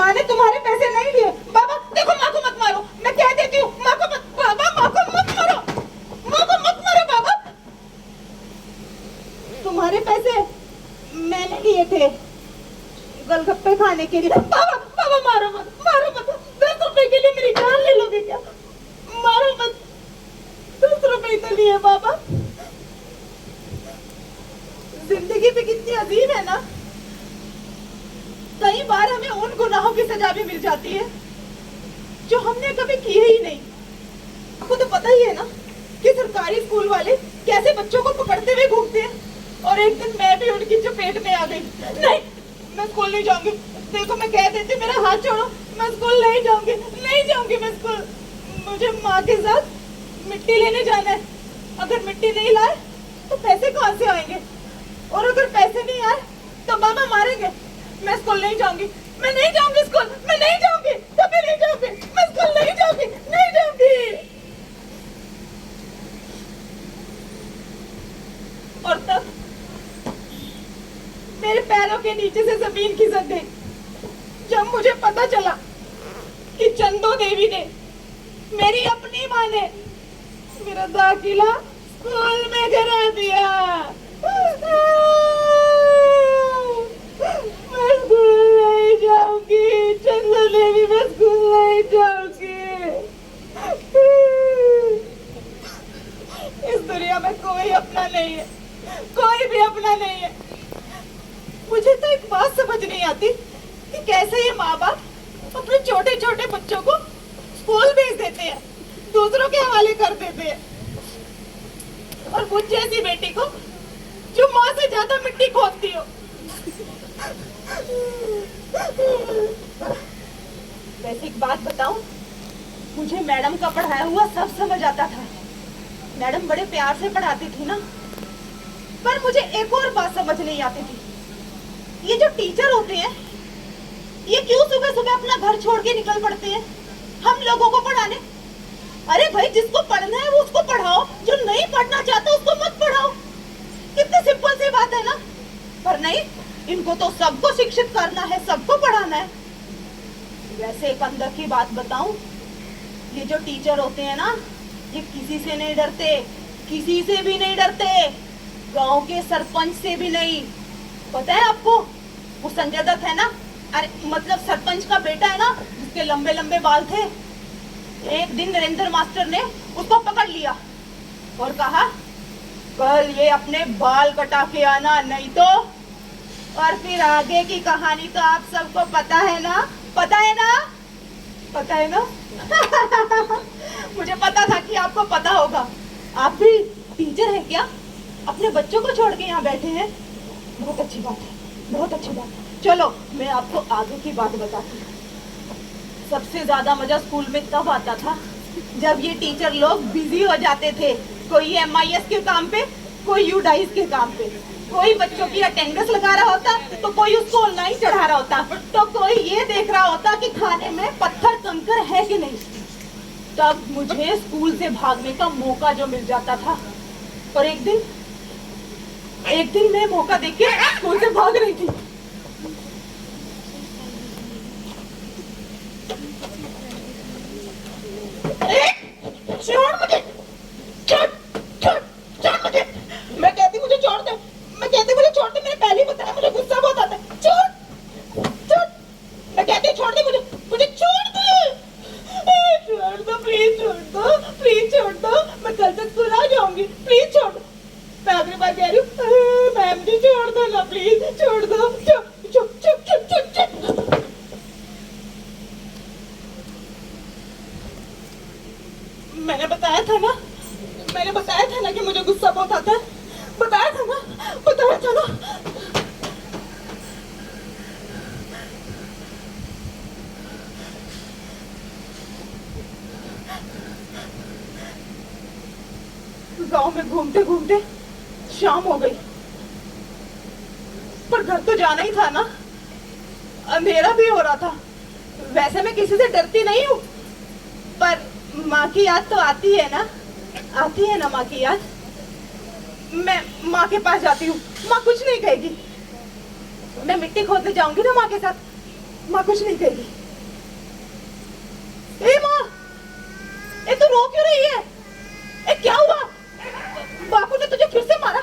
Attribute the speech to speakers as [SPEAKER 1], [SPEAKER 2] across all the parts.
[SPEAKER 1] माँ ने तुम्हारे पैसे नहीं लिए। बाबा देखो, माँ को मत मारो, मैं कह देती हूँ, माँ को मत, बाबा माँ को मत मारो, माँ को मत मारो बाबा। तुम्हारे पैसे मैंने लिए थे गोलगप्पे खाने के लिए। बाबा बाबा मारो मत, मारो मत, 10 रुपए के लिए मेरी जान ले लोगे क्या? मारो मत, 10 रुपए तो लिए बाबा। जिंदगी भी कितनी अजीब है ना, कई बार हमें उन गुनाहों की सजा भी मिल जाती है जो हमने कभी किए ही नहीं। आपको तो पता ही है ना कि सरकारी स्कूल वाले कैसे बच्चों को पकड़ते हुए घूमते हैं, और एक दिन मैं भी उनकी चपेट में आ गई। नहीं, मैं स्कूल नहीं जाऊंगी। देखो मैं कह देती, मेरा हाथ छोड़ो, मैं स्कूल नहीं जाऊंगी, नहीं जाऊंगी मैं स्कूल। मुझे माँ के साथ मिट्टी लेने जाना है। अगर मिट्टी नहीं लाए तो पैसे कहाँ से आएंगे, और अगर पैसे नहीं आए तो बाबा मारेंगे। मैं स्कूल नहीं जाऊंगी, मैं नहीं जाऊंगी स्कूल, मैं नहीं जाऊंगी, कभी नहीं जाऊंगी, मैं स्कूल नहीं जाऊंगी, नहीं जाऊंगी। और तब मेरे पैरों के नीचे से जमीन खिसक गई जब मुझे पता चला कि चंदो देवी ने, मेरी अपनी माँ ने, मेरा दाखिला स्कूल में करा दिया। मैं स्कूल नहीं जाऊंगी चंदो देवी, मैं स्कूल नहीं जाऊंगी। इस दुनिया में कोई अपना नहीं है, कोई भी अपना नहीं है। मुझे तो एक बात समझ नहीं आती कि कैसे ये माँ बाप अपने छोटे छोटे बच्चों को स्कूल भेज देते हैं, दूसरों के हवाले कर देते हैं, और मुझ जैसी बेटी को जो माँ से ज्यादा मिट्टी खोदती हो। वैसे एक बात बताऊं, मुझे मैडम का पढ़ाया हुआ सब समझ आता था। मैडम बड़े प्यार से पढ़ाती थी ना, पर मुझे एक और बात समझ नहीं आती थी। ये जो टीचर होते हैं, ये क्यों सुबह सुबह अपना घर छोड़ के निकल पड़ते हैं हम लोगों को पढ़ाने? अरे भाई, जिसको पढ़ना है वो उसको पढ़ाओ, जो नहीं पढ़ना चाहता उसको मत पढ़ाओ। कितनी सिंपल सी बात है ना। पर नहीं, इनको तो सबको शिक्षित करना है, सबको पढ़ाना है। वैसे एक अंदर की बात बताऊं, ये जो टीचर होते हैं ना, ये किसी से नहीं डरते, किसी से भी नहीं डरते, गांव के सरपंच से भी नहीं। पता है आपको, वो संजय दत्त है ना, अरे मतलब सरपंच का बेटा है ना, जिसके लंबे लंबे बाल थे, एक दिन नरेंद्र मास्टर ने उसको पकड़ लिया और कहा, कल ये अपने बाल कटा के आना, नहीं तो। और फिर आगे की कहानी तो आप सबको पता है ना, पता है ना, पता है ना। मुझे पता था कि आपको पता होगा। आप भी टीचर हैं क्या? अपने बच्चों को छोड़ के यहाँ बैठे हैं। बहुत अच्छी बात है, बहुत अच्छी बात है। चलो मैं आपको आगे की बात बताती हूँ। सबसे ज्यादा मजा स्कूल में तब आता था जब ये टीचर लोग बिजी हो जाते थे, कोई MIS के काम पे, कोई यूडाइस के काम पे, कोई बच्चों की अटेंडेंस लगा रहा होता, तो कोई उसको ऑनलाइन चढ़ा रहा होता, तो कोई ये देख रहा होता कि खाने में पत्थर कंकर है कि नहीं। तब मुझे स्कूल से भागने का मौका जो मिल जाता था। और एक दिन मैं मौका देख के स्कूल से भाग रही थी। छोड़ मुझे, छोड़ छोड़ छोड़ मुझे। मैं कहती मुझे छोड़ दे, मैं कहती मुझे छोड़ दे, मैंने पहले ही बताया मुझे गुस्सा बहुत आता है। छोड़ छोड़, मैं कहती छोड़ दे मुझे, मुझे छोड़ दे, छोड़ दो प्लीज, छोड़ दो प्लीज, छोड़ दो। मैं कल तक स्कूल आ जाऊंगी, प्लीज छोड़ दो। मैं आखिरी बार कह रही हूँ, मैम मुझे छोड़ दो ना प्लीज, छोड़ दो। चुप चुप चुप चुप चुप चुप। मैंने बताया था ना, मैंने बताया था ना कि मुझे गुस्सा बहुत आता है। बताया था ना, बताया था ना। गांव में घूमते घूमते शाम हो गई, पर घर तो जाना ही था ना, अंधेरा भी हो रहा था। वैसे मैं किसी से डरती नहीं हूँ, पर माँ की याद तो आती है ना, आती है ना माँ की याद। मैं माँ के पास जाती हूँ, माँ कुछ नहीं कहेगी। मैं मिट्टी खोदने जाऊंगी ना माँ के साथ, माँ कुछ नहीं कहेगी। ए माँ, ए तू रो क्यों रही है? ए क्या हुआ? बापू ने तुझे फिर से मारा?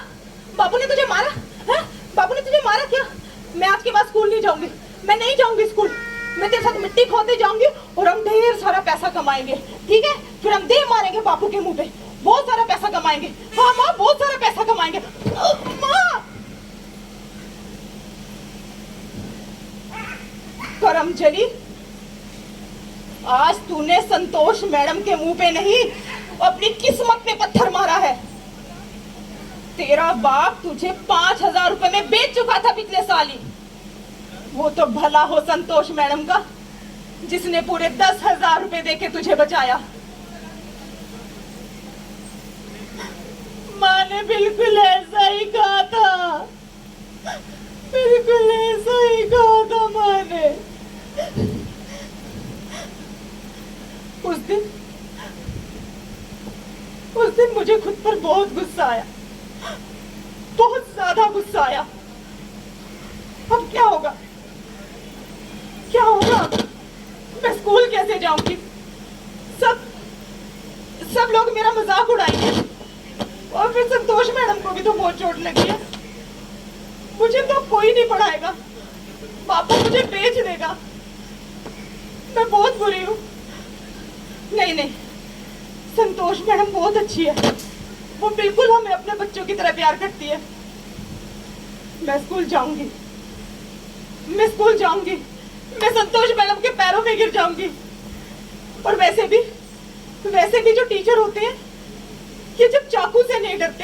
[SPEAKER 1] बापू ने तुझे मारा है? बापू ने तुझे मारा क्या? मैं आज के बाद स्कूल नहीं जाऊंगी, मैं नहीं जाऊंगी स्कूल। मैं तेरे साथ मिट्टी खोदते जाऊंगी और हम ढेर सारा पैसा कमाएंगे, ठीक है? फिर हम दे मारेंगे बापू के मुंह पे, बहुत सारा पैसा कमाएंगे। हाँ माँ, बहुत सारा पैसा कमाएंगे। माँ, करमचली, आज तूने संतोष मैडम के मुंह पे नहीं, अपनी किस्मत पे पत्थर मारा है। तेरा बाप तुझे 5,000 रुपए में बेच चुका था पिछले साल ही। वो तो भला हो संतोष मैडम का, जिसने पूरे 10,000 रुपए देके तुझे बचाया। माँ ने बिल्कुल ऐसा ही कहा था, बिल्कुल ऐसा ही कहा था माँ ने। उस दिन मुझे खुद पर बहुत गुस्सा आया, बहुत ज्यादा गुस्सा आया। अब क्या होगा? क्या होगा? मैं स्कूल कैसे जाऊंगी? सब लोग मेरा मजाक उड़ाएंगे और फिर संतोष मैडम को भी तो बहुत चोट लगी है। मुझे तो कोई नहीं पढ़ाएगा, पापा मुझे बेच देगा। मैं बहुत बुरी हूँ। नहीं, संतोष मैडम बहुत अच्छी है, वो बिल्कुल हमें अपने बच्चों की तरह प्यार करती है। मैं स्कूल जाऊंगी, मैं संतोष मैडम के पैरों में गिर जाऊंगी। और वैसे भी जो टीचर होते हैं, ये जब चाकू से नहीं डरते,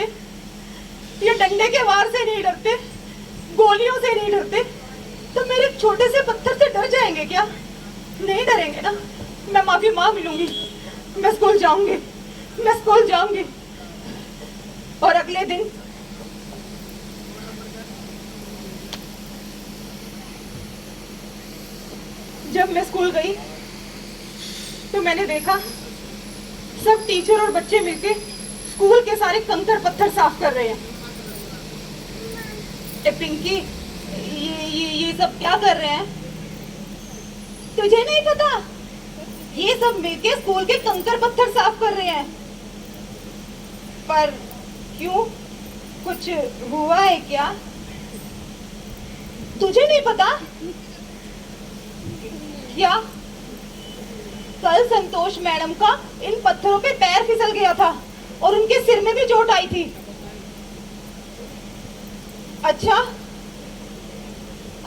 [SPEAKER 1] ये डंडे के वार से नहीं डरते, गोलियों से नहीं डरते, तो मेरे छोटे से पत्थर से डर जाएंगे क्या? नहीं डरेंगे ना। मैं माफी मांग लूंगी, मैं स्कूल जाऊंगी। और अगले दिन जब मैं स्कूल गई तो मैंने देखा सब टीचर और बच्चे मिलके स्कूल के सारे कंकड़ पत्थर साफ कर रहे हैं। ए पिंकी, ये सब क्या कर रहे हैं? तुझे नहीं पता? ये सब मिलके स्कूल के कंकड़ पत्थर साफ कर रहे हैं। पर क्यों, कुछ हुआ है क्या? तुझे नहीं पता क्या? कल संतोष मैडम का इन पत्थरों पे पैर फिसल गया था और उनके सिर में भी चोट आई थी। अच्छा,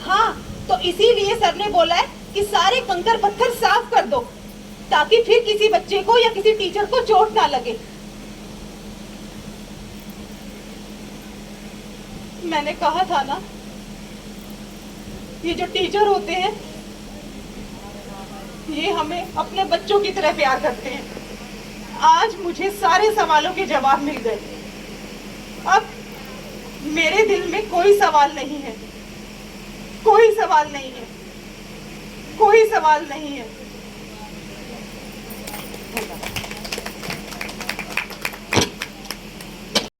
[SPEAKER 1] हाँ, तो इसीलिए सर ने बोला है कि सारे कंकड़ पत्थर साफ कर दो, ताकि फिर किसी बच्चे को या किसी टीचर को चोट ना लगे। मैंने कहा था ना, ये जो टीचर होते हैं ये हमें अपने बच्चों की तरह प्यार करते हैं। आज मुझे सारे सवालों के जवाब मिल गए। अब मेरे दिल में कोई सवाल नहीं है, कोई सवाल नहीं है, कोई सवाल नहीं है।